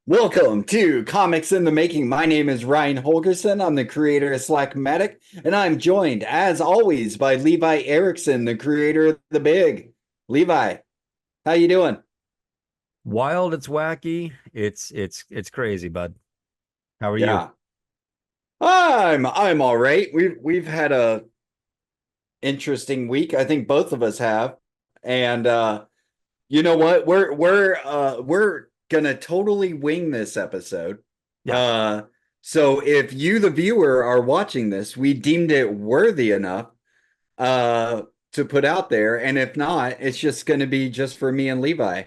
Welcome to Comics in the Making. My name is Ryan Holgerson. I'm the creator of Slackmatic, and I'm joined, as always, by Levi Erickson, the creator of The Big. Levi, how you doing? Wild, it's wacky. It's crazy, bud. How are you? Yeah, I'm all right. We've had a interesting week. I think both of us have, and you know what? We're gonna totally wing this episode. Yeah. Uh, so if you, the viewer, are watching this, we deemed it worthy enough uh to put out there, and if not, it's just going to be just for me and Levi.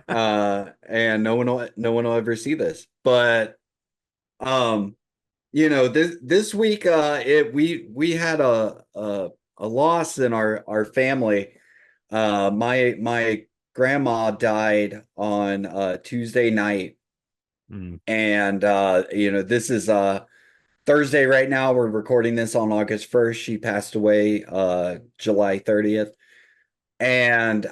And no one will ever see this. But um this week it we had a loss in our family. My grandma died on Tuesday night, Mm. and this is Thursday right now. We're recording this on August 1st. She passed away July 30th. And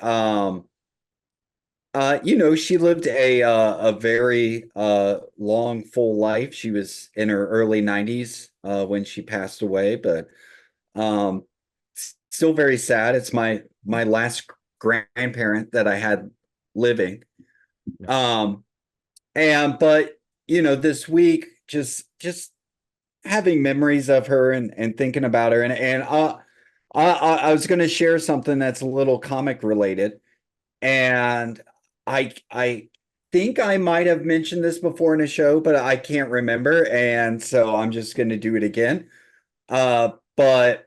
she lived a very long, full life. She was in her early 90s when she passed away, but um still very sad. It's my last grandparent that I had living. Yeah. Um and but this week just having memories of her and thinking about her, and I was going to share something that's a little comic related. And I think I might have mentioned this before in a show, but I can't remember. And so I'm just going to do it again. But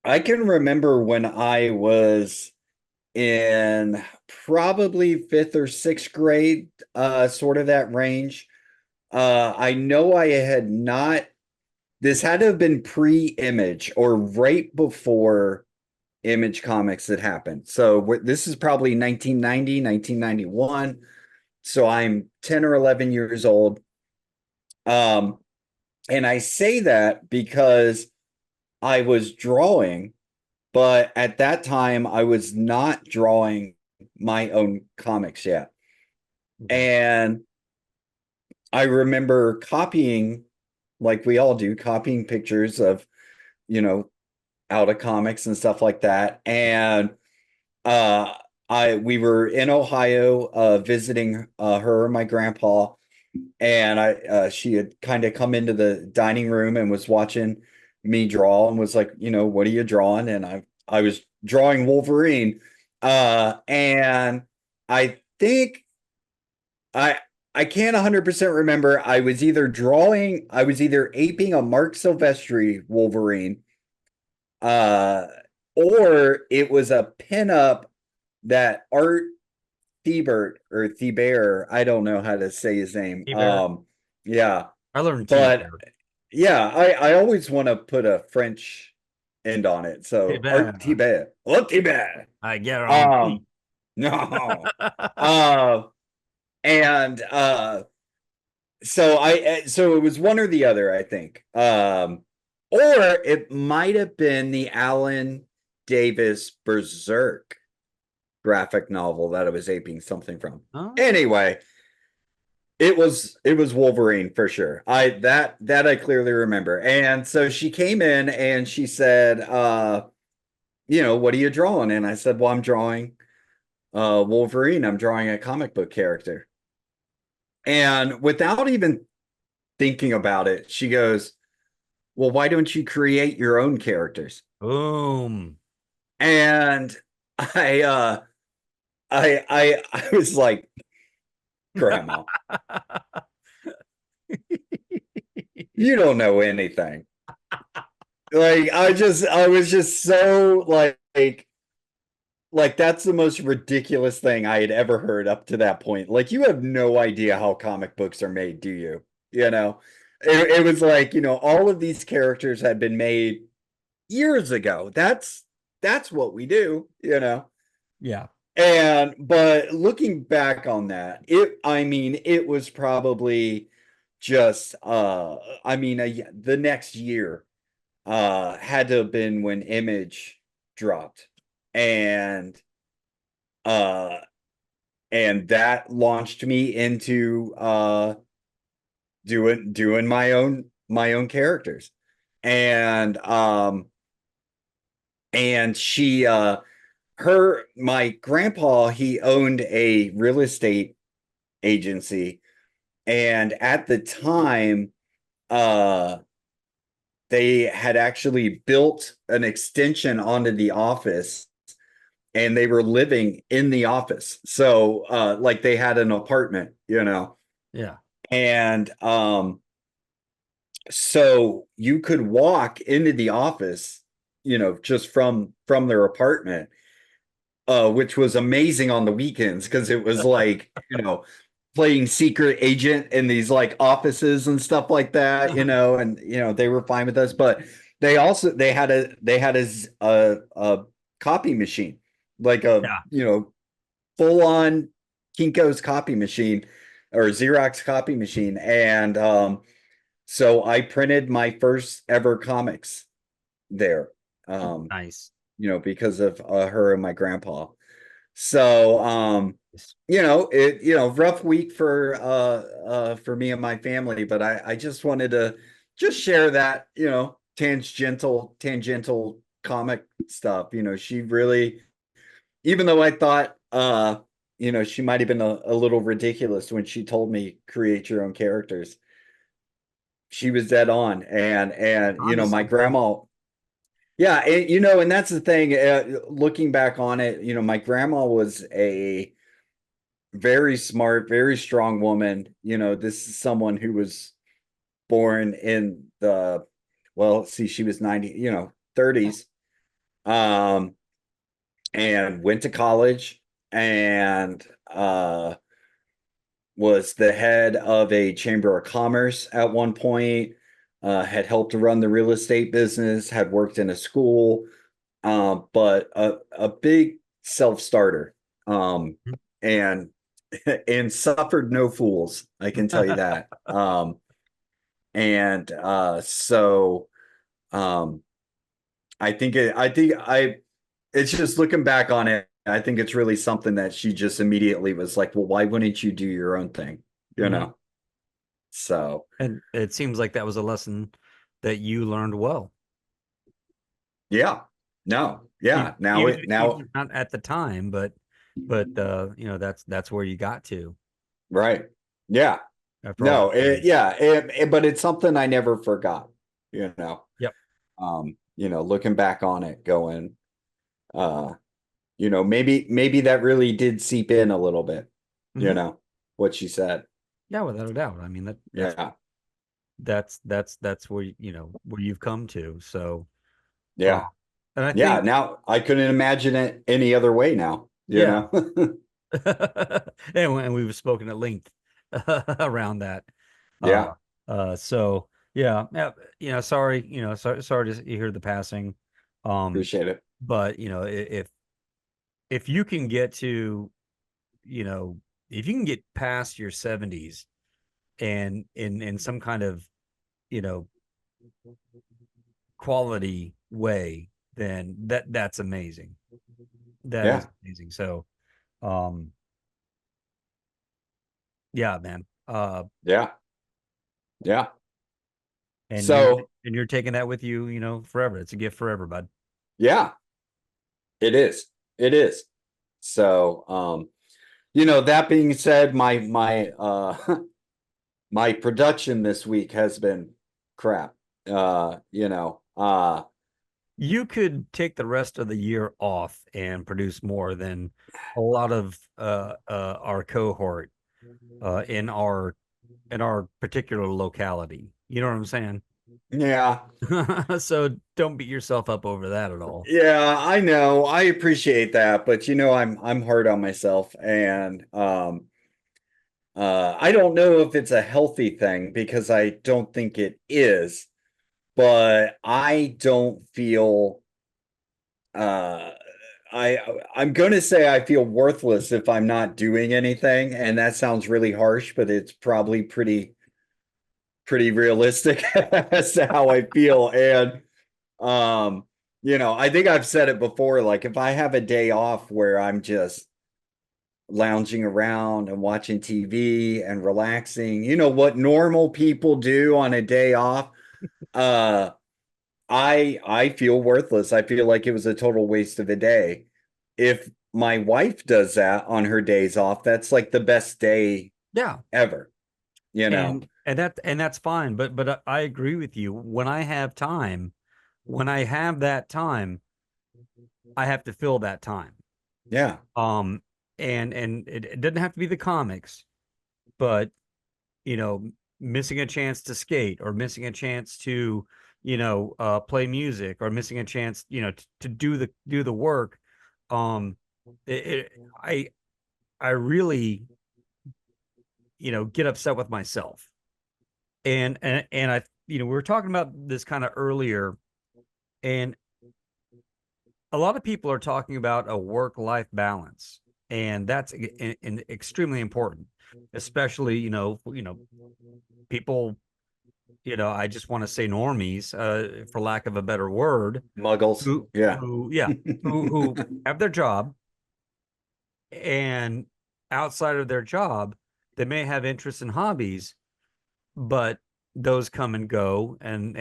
I can remember when I was in probably fifth or sixth grade, sort of that range. I know I had not, this had to have been pre-Image or right before Image Comics had happened. So this is probably 1990, 1991. So I'm 10 or 11 years old. Um, and I say that because I was drawing, but at that time I was not drawing my own comics yet. Okay. And I remember copying, like we all do, copying pictures of, you know, out of comics and stuff like that. And uh I we were in Ohio visiting her and my grandpa, and I she had kind of come into the dining room and was watching me draw and was like, what are you drawing? And I was drawing Wolverine. And I think I I can't 100% remember. I was either aping a Mark Silvestri Wolverine, uh or it was a pinup that Art Thibert, I don't know how to say his name. T-Bear. Yeah, I learned but T-Bear. yeah, I always want to put a French end on it. So Art T-Bear. Thibert. Oh, Thibert. I guarantee. Um, no. Uh, and so it was one or the other, I think. Or it might have been the Alan Davis Berserk graphic novel that I was aping something from. Huh? Anyway, it was Wolverine for sure. That I clearly remember. And so she came in and she said, what are you drawing? And I said, well, I'm drawing Wolverine. I'm drawing a comic book character. And without even thinking about it, she goes, well, why don't you create your own characters? Boom. And I I was like, Grandma, you don't know anything. Like I was just so like that's the most ridiculous thing I had ever heard up to that point. Like, you have no idea how comic books are made, do you? It was like, all of these characters had been made years ago. That's what we do. Yeah. And but looking back on that, I mean, it was probably just I mean, the next year had to have been when Image dropped. And uh and that launched me into doing my own characters. And she her my grandpa, he owned a real estate agency, and at the time uh they had actually built an extension onto the office, and they were living in the office. So like they had an apartment, you know. Yeah. And so you could walk into the office, you know, just from their apartment, which was amazing on the weekends because it was like, you know, playing secret agent in these like offices and stuff like that, you know, and you know, they were fine with us, but they had a copy machine, like a, Yeah. you know, full on Kinko's copy machine or Xerox copy machine. And so I printed my first ever comics there. Um, Nice. you know, because of her and my grandpa. So, you know, rough week for me and my family, but I just wanted to just share that, you know, tangential comic stuff. You know, she really, even though I thought you know, she might have been a little ridiculous when she told me create your own characters. She was dead on. And you know, my Honestly. grandma, yeah, and, you know, and that's the thing. Looking back on it, you know, my grandma was a very smart, very strong woman. You know, this is someone who was born in the, well, let's see, she was 90, you know, 30s, um, and went to college, and was the head of a chamber of commerce at one point. Had helped to run the real estate business, had worked in a school, but a big self-starter, and and suffered no fools, I can tell you that. And so um, I think it's just looking back on it, I think it's really something that she just immediately was like, well, why wouldn't you do your own thing? You Hmm. know? So And it seems like that was a lesson that you learned well. yeah, no, yeah. Now, Even not at the time, but you know, that's where you got to right. Yeah. after all No, that time. yeah, but it's something I never forgot, you know. Yep. You know, looking back on it, going, uh, you know, maybe that really did seep in a little bit, you Hmm. know, what she said. Yeah, without a doubt. I mean Yeah, that's where you know where you've come to. So uh, yeah, and I yeah. think Now I couldn't imagine it any other way now, you yeah. know. And we've spoken at length around that. Uh Yeah, so yeah, yeah, you know, sorry, you know, sorry to hear the passing. Um, appreciate it. but you know, if you can get to, you know, if you can get past your 70s and in some kind of, you know, quality way, then that's amazing. That is Yeah, amazing. So, um, yeah, man. yeah, yeah. And So you're taking that with you, you know, forever. It's a gift forever, bud. yeah, it is. It is. So you know, that being said, my my production this week has been crap. You know, You could take the rest of the year off and produce more than a lot of our cohort in our particular locality. You know what I'm saying? yeah, So don't beat yourself up over that at all. yeah, I know. I appreciate that, but you know, I'm hard on myself, and I don't know if it's a healthy thing because I don't think it is, but I don't feel uh I I'm going to say I feel worthless if I'm not doing anything, and that sounds really harsh, but it's probably pretty realistic as to how I feel. And um, you know, I think I've said it before, like if I have a day off where I'm just lounging around and watching TV and relaxing, what normal people do on a day off, uh, I feel worthless. I feel like it was a total waste of a day. If my wife does that on her days off, that's like the best day Yeah. ever, you know. And that's fine. But I agree with you. When I have that time, I have to fill that time. Yeah. Um, and it doesn't have to be the comics, but you know, missing a chance to skate or missing a chance to, play music or missing a chance, to do the work. Um, it, it, I I really, get upset with myself. And we were talking about this kind of earlier, and a lot of people are talking about a work-life balance, and that's extremely important, especially, people, I just want to say normies, for lack of a better word, Muggles. Yeah. yeah, who have their job, and outside of their job, they may have interests and hobbies, but those come and go, and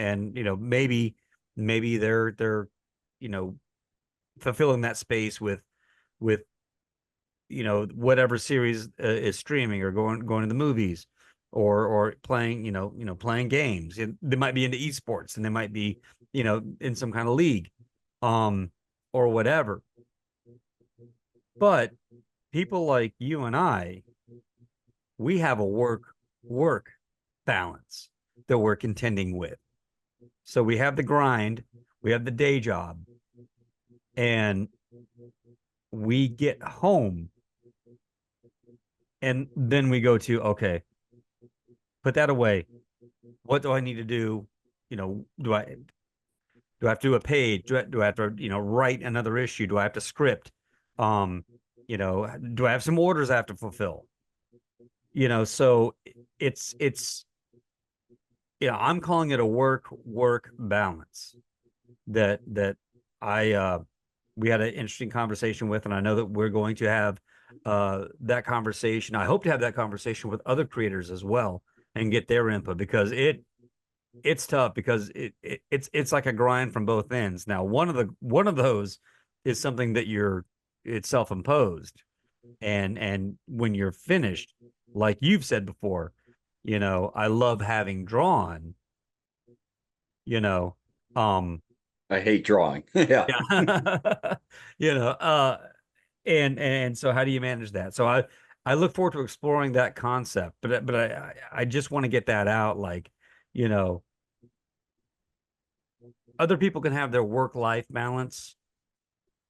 maybe they're you know fulfilling that space with whatever series is streaming or going to the movies or playing playing games. They might be into esports, and they might be in some kind of league, um or whatever. But people like you and I, we have a work balance that we're contending with. So we have the grind, we have the day job, and we get home, and then we go to, okay, put that away. What do I need to do? Do I have to do a page? Do I have to, write another issue? Do I have to script? Um, do I have some orders I have to fulfill? So it's I'm calling it a work balance that I we had an interesting conversation with, and I know that we're going to have that conversation. I hope to have that conversation with other creators as well and get their input, because it's tough, because it's like a grind from both ends. Now, one of those is something that it's self-imposed, and when you're finished, like you've said before, I love having drawn, you know, um, I hate drawing. Yeah. yeah, you know, uh, and so how do you manage that? So I look forward to exploring that concept, but I just want to get that out, like, you know, other people can have their work life balance,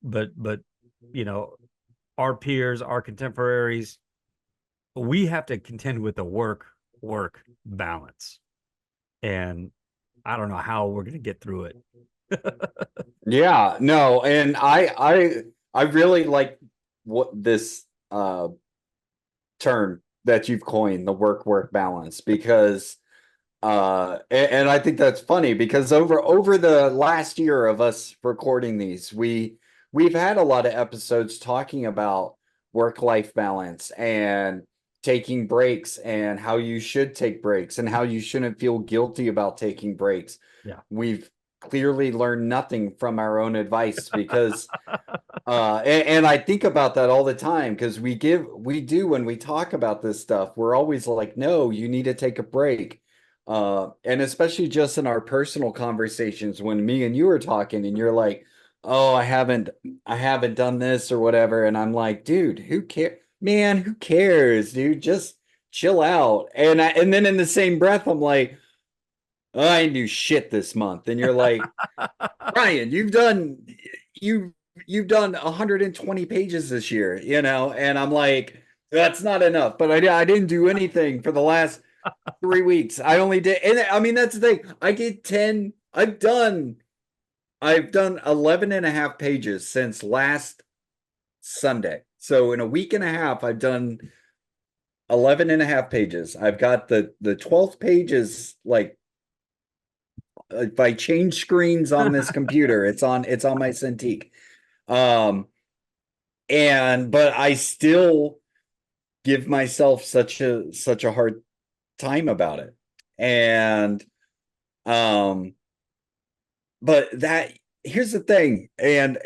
but you know, our peers, our contemporaries, we have to contend with the work balance, and I don't know how we're going to get through it. Yeah, no, and I really like what this term that you've coined, the work balance, because and I think that's funny because over the last year of us recording these, we've had a lot of episodes talking about work-life balance and taking breaks and how you should take breaks and how you shouldn't feel guilty about taking breaks. Yeah. We've clearly learned nothing from our own advice because and I think about that all the time because we do when we talk about this stuff, we're always like, no, you need to take a break. And especially just in our personal conversations when me and you are talking and you're like, oh, I haven't done this or whatever. And I'm like, dude, who cares? Man, who cares, dude? Just chill out. And then in the same breath, I'm like, I didn't do shit this month. And you're like, Ryan, you you've done 120 pages this year, and I'm like, that's not enough. But I didn't do anything for the last 3 weeks. I only did, and I mean that's the thing. I did 10. I've done 11 and a half pages since last Sunday. So in a week and a half, I've done 11 and a half pages. I've got the 12th pages like if I change screens on this computer, it's on my Cintiq. Um, but I still give myself such a hard time about it. And um but that here's the thing, and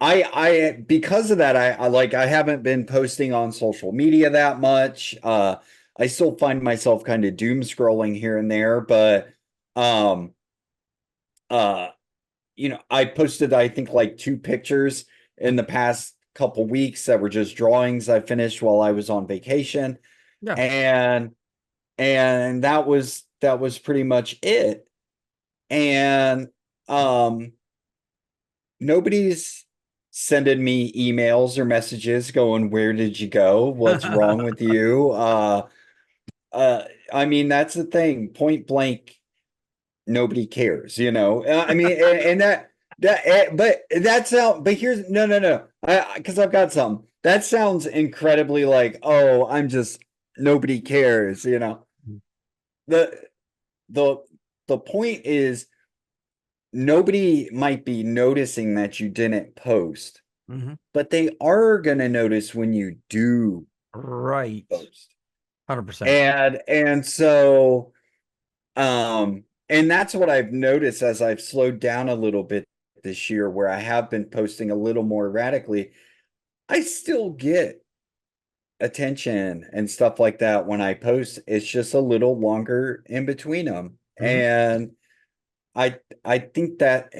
I because of that, I haven't been posting on social media that much. I still find myself kind of doom scrolling here and there, but um uh I posted, I think, like two pictures in the past couple weeks that were just drawings I finished while I was on vacation. Yeah. And that was pretty much it. And um nobody's sending me emails or messages going, "Where did you go? What's wrong with you?" Uh I mean, that's the thing. Point blank, nobody cares, you know. I mean, and but that sound, but here's no, no, no. Because I've got some. That sounds incredibly like, oh, I'm just nobody cares, you know. The the the point is nobody might be noticing that you didn't post, Hmm. but they are gonna notice when you do Right. post. 100%. And that's what I've noticed as I've slowed down a little bit this year, where I have been posting a little more radically. I still get attention and stuff like that when I post. It's just a little longer in between them. Hmm. And I think that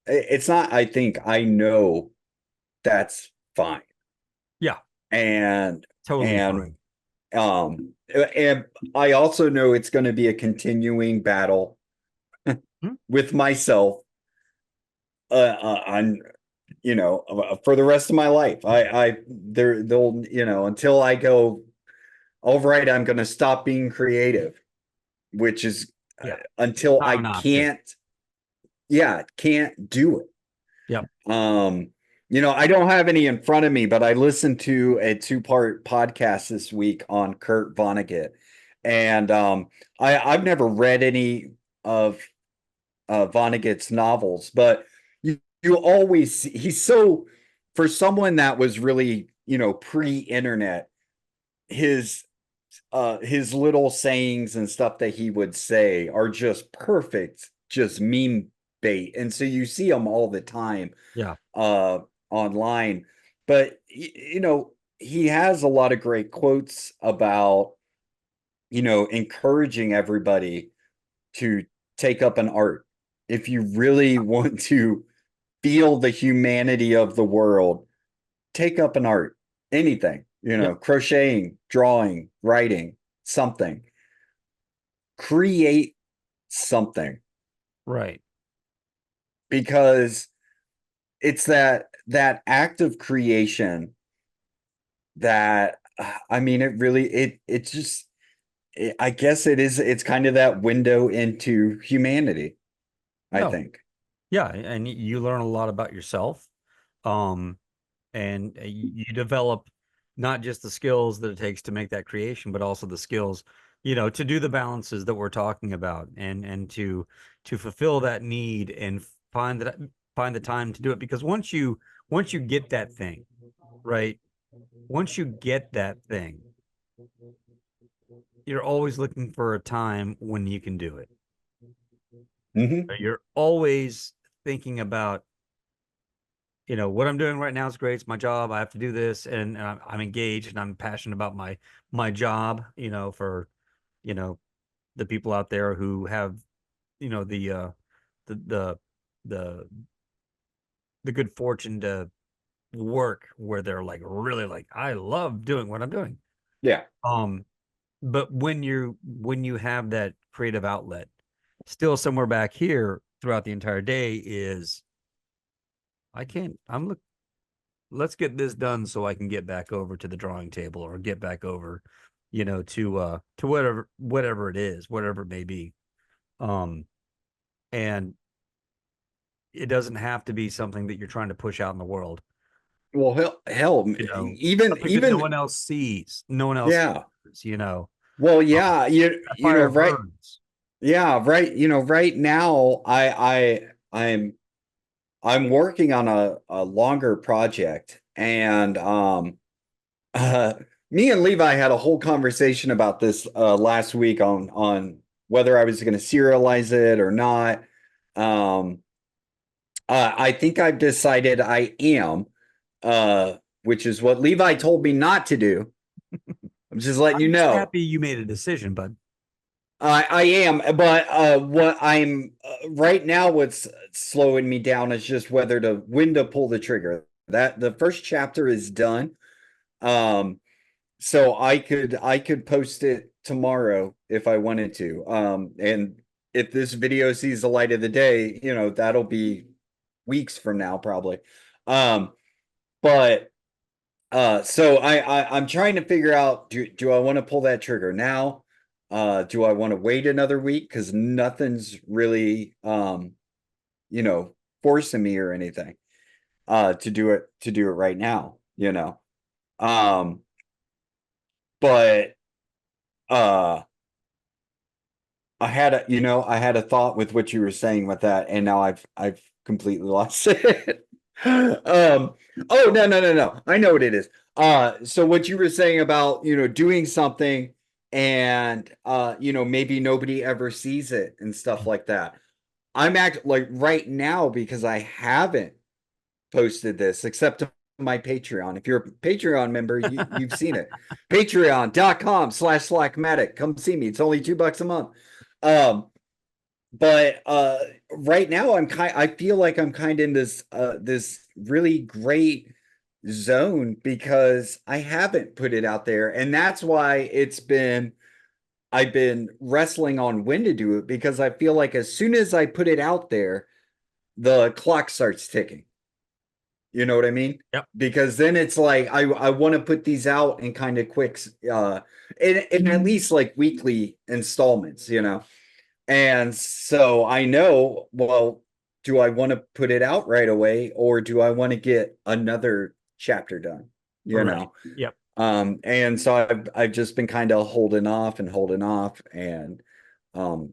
it's not, I think, I know that's fine. Yeah. And Totally and fine. and I also know it's going to be a continuing battle Mhm. with myself, on, for the rest of my life. They'll, until I go, all right, I'm going to stop being creative, which is Yeah. until I Time not to. can't, yeah, can't do it. Yep. I don't have any in front of me, but I listened to a two-part podcast this week on Kurt Vonnegut. And I've never read any of Vonnegut's novels, but you always he's so, for someone that was really, pre-internet, his his little sayings and stuff that he would say are just perfect, just meme bait. And so you see them all the time Yeah. uh online. But he has a lot of great quotes about, encouraging everybody to take up an art. If you really want to feel the humanity of the world, take up an art. Anything, Yep. crocheting, drawing, writing, something. Create something, Right. because it's that act of creation that, I mean, it really, it's just, I guess it's kind of that window into humanity, I No. think. Yeah. And you learn a lot about yourself. Um, and you develop not just the skills that it takes to make that creation, but also the skills, to do the balances that we're talking about, and to fulfill that need, and find the time to do it. Because once you get that thing, right? Once you get that thing, you're always looking for a time when you can do it. Hmm. You're always thinking about, what I'm doing right now is great. It's my job. I have to do this, and I'm engaged, and I'm passionate about my job. For you know the people out there who have, the the the the the good fortune to work where they're like really like, I love doing what I'm doing. Yeah. Um, but when you have that creative outlet, still somewhere back here throughout the entire day is, I can't. Let's get this done so I can get back over to the drawing table, or get back over, to whatever it is, whatever it may be. Um, and it doesn't have to be something that you're trying to push out in the world, Well, hell, even something that no even one else sees, no one else yeah. hears. Well, Um, yeah, that fire right. burns. Yeah, right. Right now, I'm working on a longer project, And uh, me and Levi had a whole conversation about this last week on whether I was going to serialize it or not. Um, I think I've decided I am, which is what Levi told me not to do. I'm just letting you I'm just know. happy you made a decision, bud. I am, but what I'm right now, what's slowing me down is just whether to when to pull the trigger. That the first chapter is done. Um, so I could post it tomorrow if I wanted to. And if this video sees the light of the day, that'll be weeks from now probably. Um, but so I'm trying to figure out, do I want to pull that trigger now? Do I want to wait another week? Because nothing's really you know, forcing me or anything to do it right now. Um, but uh I had a thought with what you were saying with that, and now I've completely lost it. Oh, no, no, no, no. I know what it is. So what you were saying about, doing something and maybe nobody ever sees it and stuff like that. I'm like right now because I haven't posted this except to my Patreon. If you're a Patreon member, you've seen it. Patreon.com/Slackmatic. Come see me. It's only $2 a month. Um, but right now I feel like I'm kind of in this really great zone because I haven't put it out there. And that's why I've been wrestling on when to do it because I feel like as soon as I put it out there, the clock starts ticking. You know what I mean? Yep. Because then it's like I want to put these out in kind of quick in at least like weekly installments. And so I know, well, do I want to put it out right away or do I want to get another chapter done? You Right. know. Yep. And so I've just been kind of holding off and um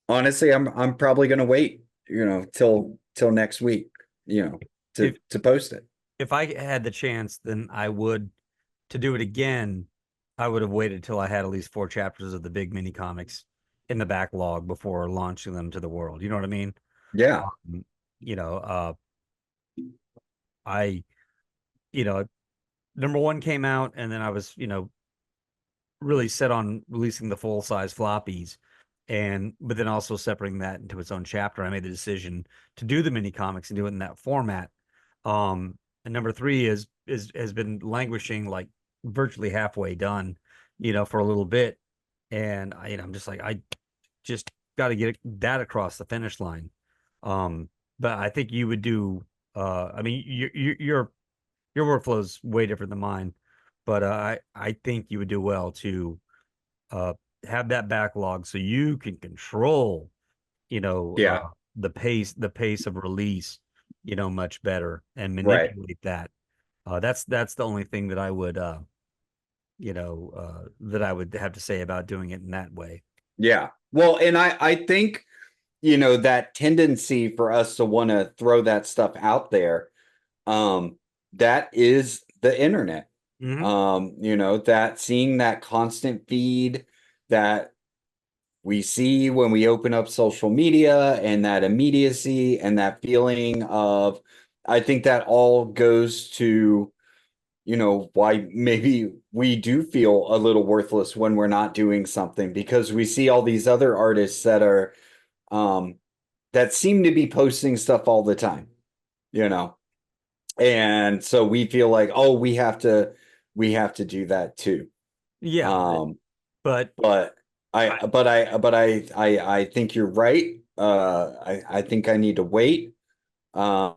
honestly I'm probably gonna wait, till next week, to If to post it. if I had the chance, then I would to do it again. I would have waited till I had at least four chapters of the big mini comics in the backlog before launching them to the world. You know what I mean? Yeah. Um, you know, I, you know, number one came out, and then I was, really set on releasing the full size floppies, and but then also separating that into its own chapter. I made the decision to do the mini comics and do it in that format. And number three is has been languishing like virtually halfway done, for a little bit, and I'm just like I just got to get that across the finish line. Um, but I think you would do. I mean, your workflow is way different than mine, but I think you would do well to uh, have that backlog so you can control, you know, uh, Yeah. the pace of release, much better and Right. manipulate that. That's the only thing that I would, that I would have to say about doing it in that way. Yeah. Well, and I think, that tendency for us to want to throw that stuff out there, um, that is the internet. Hmm. That seeing that constant feed that we see when we open up social media and that immediacy and that feeling of, I think that all goes to, why maybe we do feel a little worthless when we're not doing something because we see all these other artists um, that seem to be posting stuff all the time, you know, and so we feel like, oh, we have to do that too. Yeah, Um, but but I, I think you're right. I think I need to wait. Um,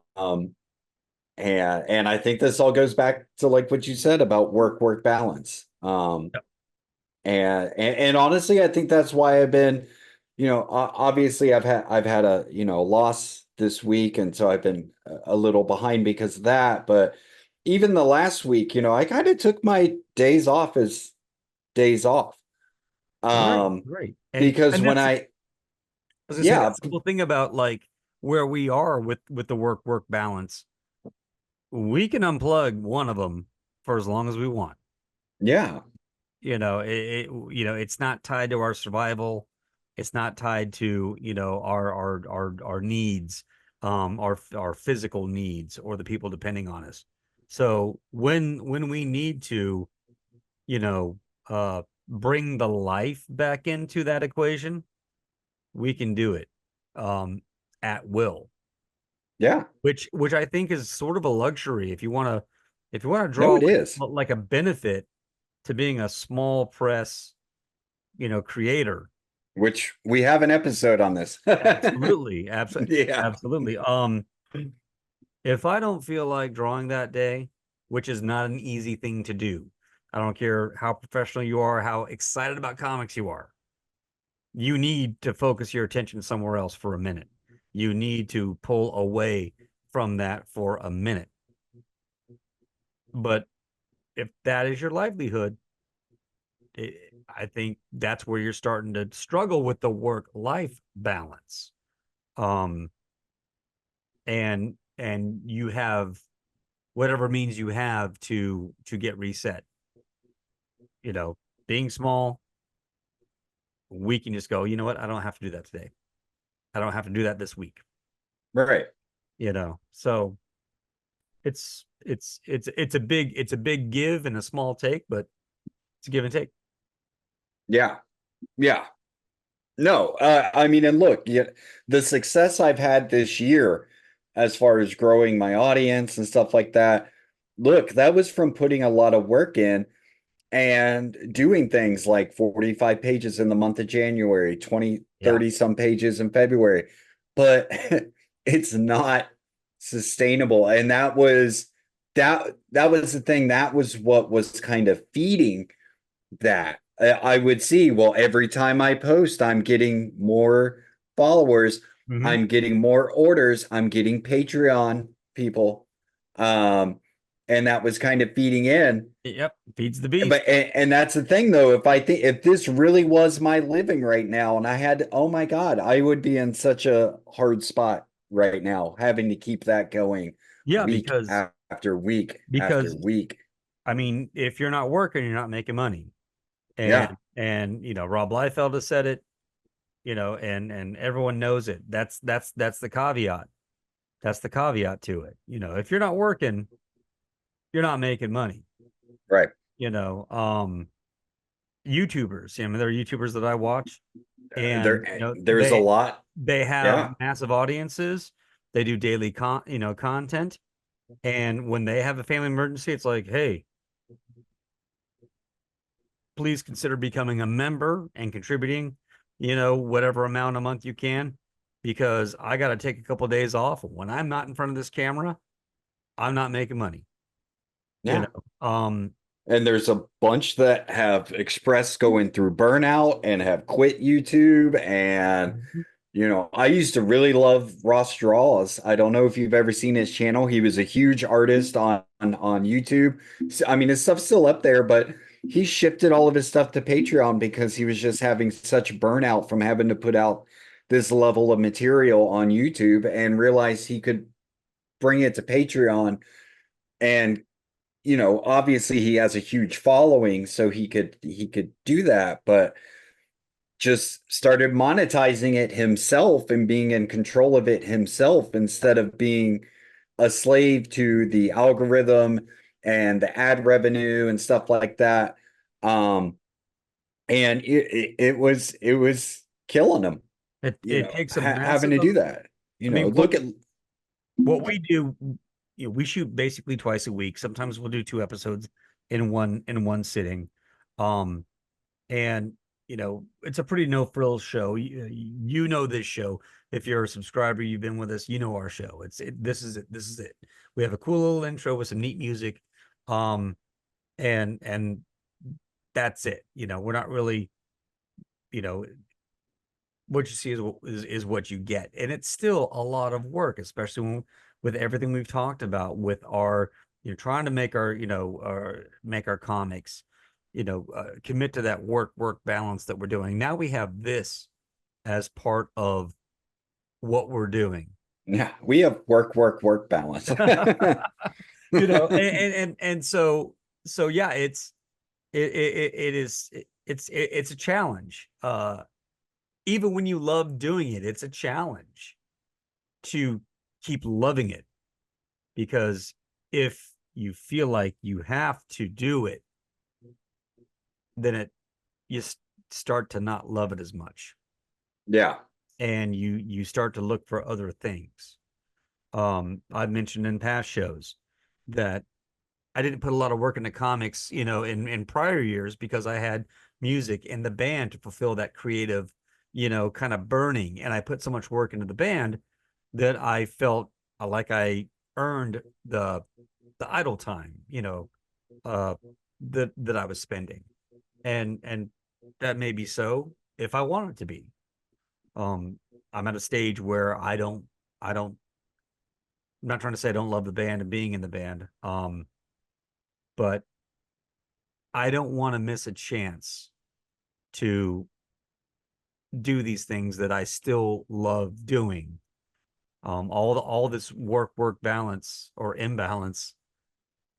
and I think this all goes back to like what you said about work balance. And honestly, I think that's why I've been, obviously I've had a loss this week, and so I've been a little behind because of that. But even the last week, I kind of took my days off as days off. right, Um, right, because and when that's I I was gonna say yeah, that's the cool thing about like where we are with the work balance. we can unplug one of them for as long as we want. Yeah. It's not tied to our survival. It's not tied to, our needs, our physical needs or the people depending on us. So when we need to, you know, bring the life back into that equation, we can do it at will, Yeah. which I think is sort of a luxury if you want to No, draw it is. like a benefit to being a small press, creator. Which we have an episode on this. Absolutely, absolutely, Yeah. absolutely. If I don't feel like drawing that day, which is not an easy thing to do, I don't care how professional you are, how excited about comics you are. You need to focus your attention somewhere else for a minute. You need to pull away from that for a minute. But if that is your livelihood, I think that's where you're starting to struggle with the work-life balance. Um, and you have whatever means you have to get reset. You know, being small, we can just go, you know what? I don't have to do that today. I don't have to do that this week. Right. So it's a big give and a small take, but it's a give and take. Yeah. Yeah. No, I mean, and look, yeah, the success I've had this year as far as growing my audience and stuff like that, look, that was from putting a lot of work in and doing things like 45 pages in the month of January, 20, Yeah. 30 some pages in February. But it's not sustainable. And that was the thing. That was what was kind of feeding that. I would see, well, every time I post, I'm getting more followers, Hmm. I'm getting more orders, I'm getting Patreon people. Um, and that was kind of feeding in. Yep. Feeds the beast. But and that's the thing though, if I think if this really was my living right now and I had, oh my God, I would be in such a hard spot right now, having to keep that going Yeah, week because after week after because week. I mean, if you're not working, you're not making money. Yeah, And Rob Liefeld has said it, and everyone knows it. That's the caveat. That's the caveat to it. If you're not working, you're not making money. right. You know, YouTubers. I mean, there are YouTubers that I watch, and There's a lot. they have Yeah. massive audiences. They do daily content, and when they have a family emergency, it's like, hey, please consider becoming a member and contributing, whatever amount a month you can, because I got to take a couple of days off. When I'm not in front of this camera, I'm not making money. You Yeah. know, um, And there's a bunch that have expressed going through burnout and have quit YouTube. And, I used to really love Ross Draws. I don't know if you've ever seen his channel. He was a huge artist on YouTube. I mean, his stuff's still up there, but he shifted all of his stuff to Patreon because he was just having such burnout from having to put out this level of material on YouTube and realized he could bring it to Patreon and obviously he has a huge following, so he could do that, but just started monetizing it himself and being in control of it himself instead of being a slave to the algorithm and the ad revenue and stuff like that. Um, and it was killing him, it takes a having massive. to do that. I mean, Look at what we do, we shoot basically twice a week. Sometimes we'll do two episodes in one sitting. Um, and it's a pretty no frills show. You know this show. If you're a subscriber, you've been with us, you know our show. This is it. This is it. We have a cool little intro with some neat music. And that's it. We're not really, you know, what you see is what you get, and it's still a lot of work, especially with everything we've talked about with our, trying to make our comics, commit to that work balance that we're doing. Now we have this as part of what we're doing. yeah, we have work balance. And so yeah, it's a challenge. Even when you love doing it, it's a challenge to keep loving it, because if you feel like you have to do it, then you start to not love it as much, Yeah. and you start to look for other things. I've mentioned in past shows that I didn't put a lot of work into comics, in prior years, because I had music and the band to fulfill that creative, kind of burning. And I put so much work into the band that I felt like I earned the idle time, uh, that I was spending. And that may be so if I want it to be. Um, I'm at a stage where I don't, I'm not trying to say I don't love the band and being in the band. But I don't want to miss a chance to do these things that I still love doing. All this work balance or imbalance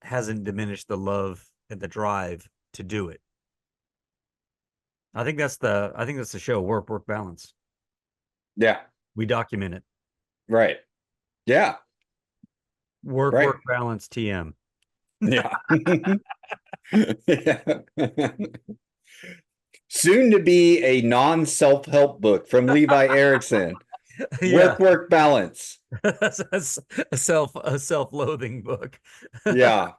hasn't diminished the love and the drive to do it. I think that's the show, work balance. Yeah. We document it. Right. Yeah. Right. Work balance TM. Yeah. Yeah. Soon to be a non-self-help book from Levi Erickson. Yeah. Work balance. That's a self-loathing book. Yeah.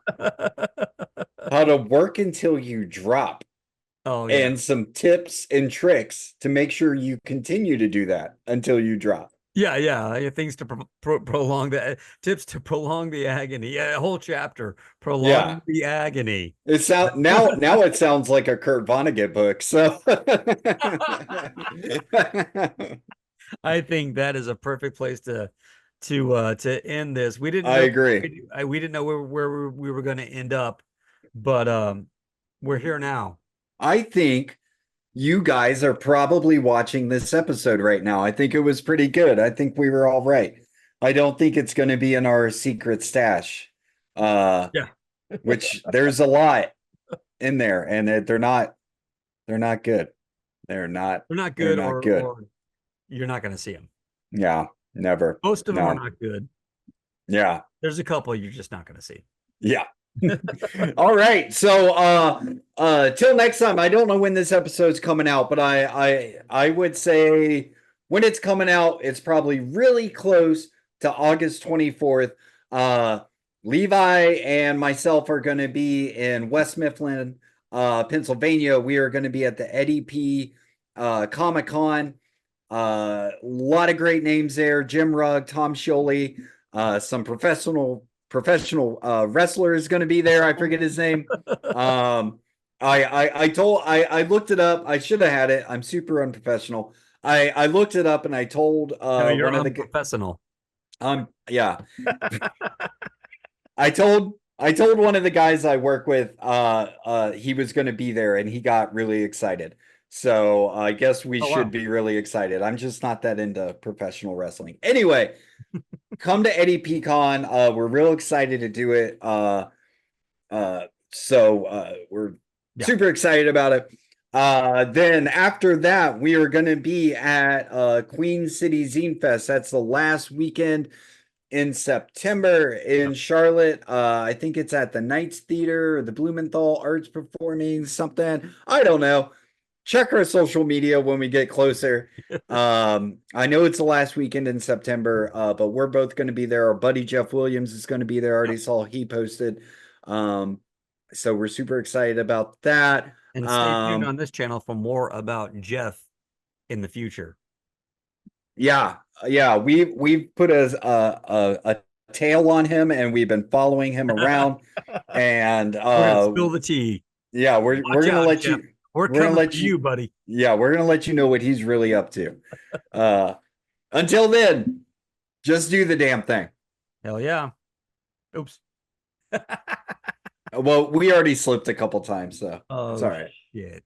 How to work until you drop, Oh yeah. and some tips and tricks to make sure you continue to do that until you drop. Yeah. Things to prolong the tips to prolong the agony. Yeah, a whole chapter Yeah. prolonging the agony. It sound now it sounds like a Kurt Vonnegut book. So I think that is a perfect place to end this. We didn't I know agree. we didn't know where we were going to end up, but we're here now. I think you guys are probably watching this episode right now. I think it was pretty good. I think we were all right. I don't think it's going to be in our secret stash, uh, Yeah. which there's a lot in there, and they're not good. They're not They're not they're good, not good. or you're not going to see them. Yeah, never. Most of them are No. not good. Yeah. There's a couple you're just not going to see. Yeah. All right. So till next time. I don't know when this episode's coming out, but I would say when it's coming out, it's probably really close to August 24th. Uh Levi and myself are going to be in West Mifflin, Pennsylvania. We are going to be at the Eddie P Comic Con. A lot of great names there. Jim Rugg, Tom Scioli, some professional wrestler is going to be there. I forget his name. Um, I looked it up. I should have had it. I'm super unprofessional. I looked it up and I told No, you're one of the unprofessional. yeah, I told one of the guys I work with he was going to be there and he got really excited. So I guess we Oh should wow. be really excited. I'm just not that into professional wrestling. Anyway, come to Eddie Pecan. We're real excited to do it. We're Yeah. super excited about it. Then after that, we are going to be at Queen City Zine Fest. That's the last weekend in September in Yep. Charlotte. I think it's at the Knights Theater or the Blumenthal Arts Performing something. I don't know. Check our social media when we get closer. I know it's the last weekend in September, but we're both going to be there. Our buddy Jeff Williams is going to be there. I already saw he posted. Um, so we're super excited about that. And stay tuned on this channel for more about Jeff in the future. Yeah, yeah, we've put a tail on him and we've been following him around. And We're gonna spill the tea. yeah, we're Watch gonna out, let Jeff. you We're we're gonna coming for let you, you buddy. yeah, we're gonna let you know what he's really up to. Uh until then, just do the damn thing. Hell yeah. Oops. Well, we already slipped a couple times, so it's Oh all right. shit.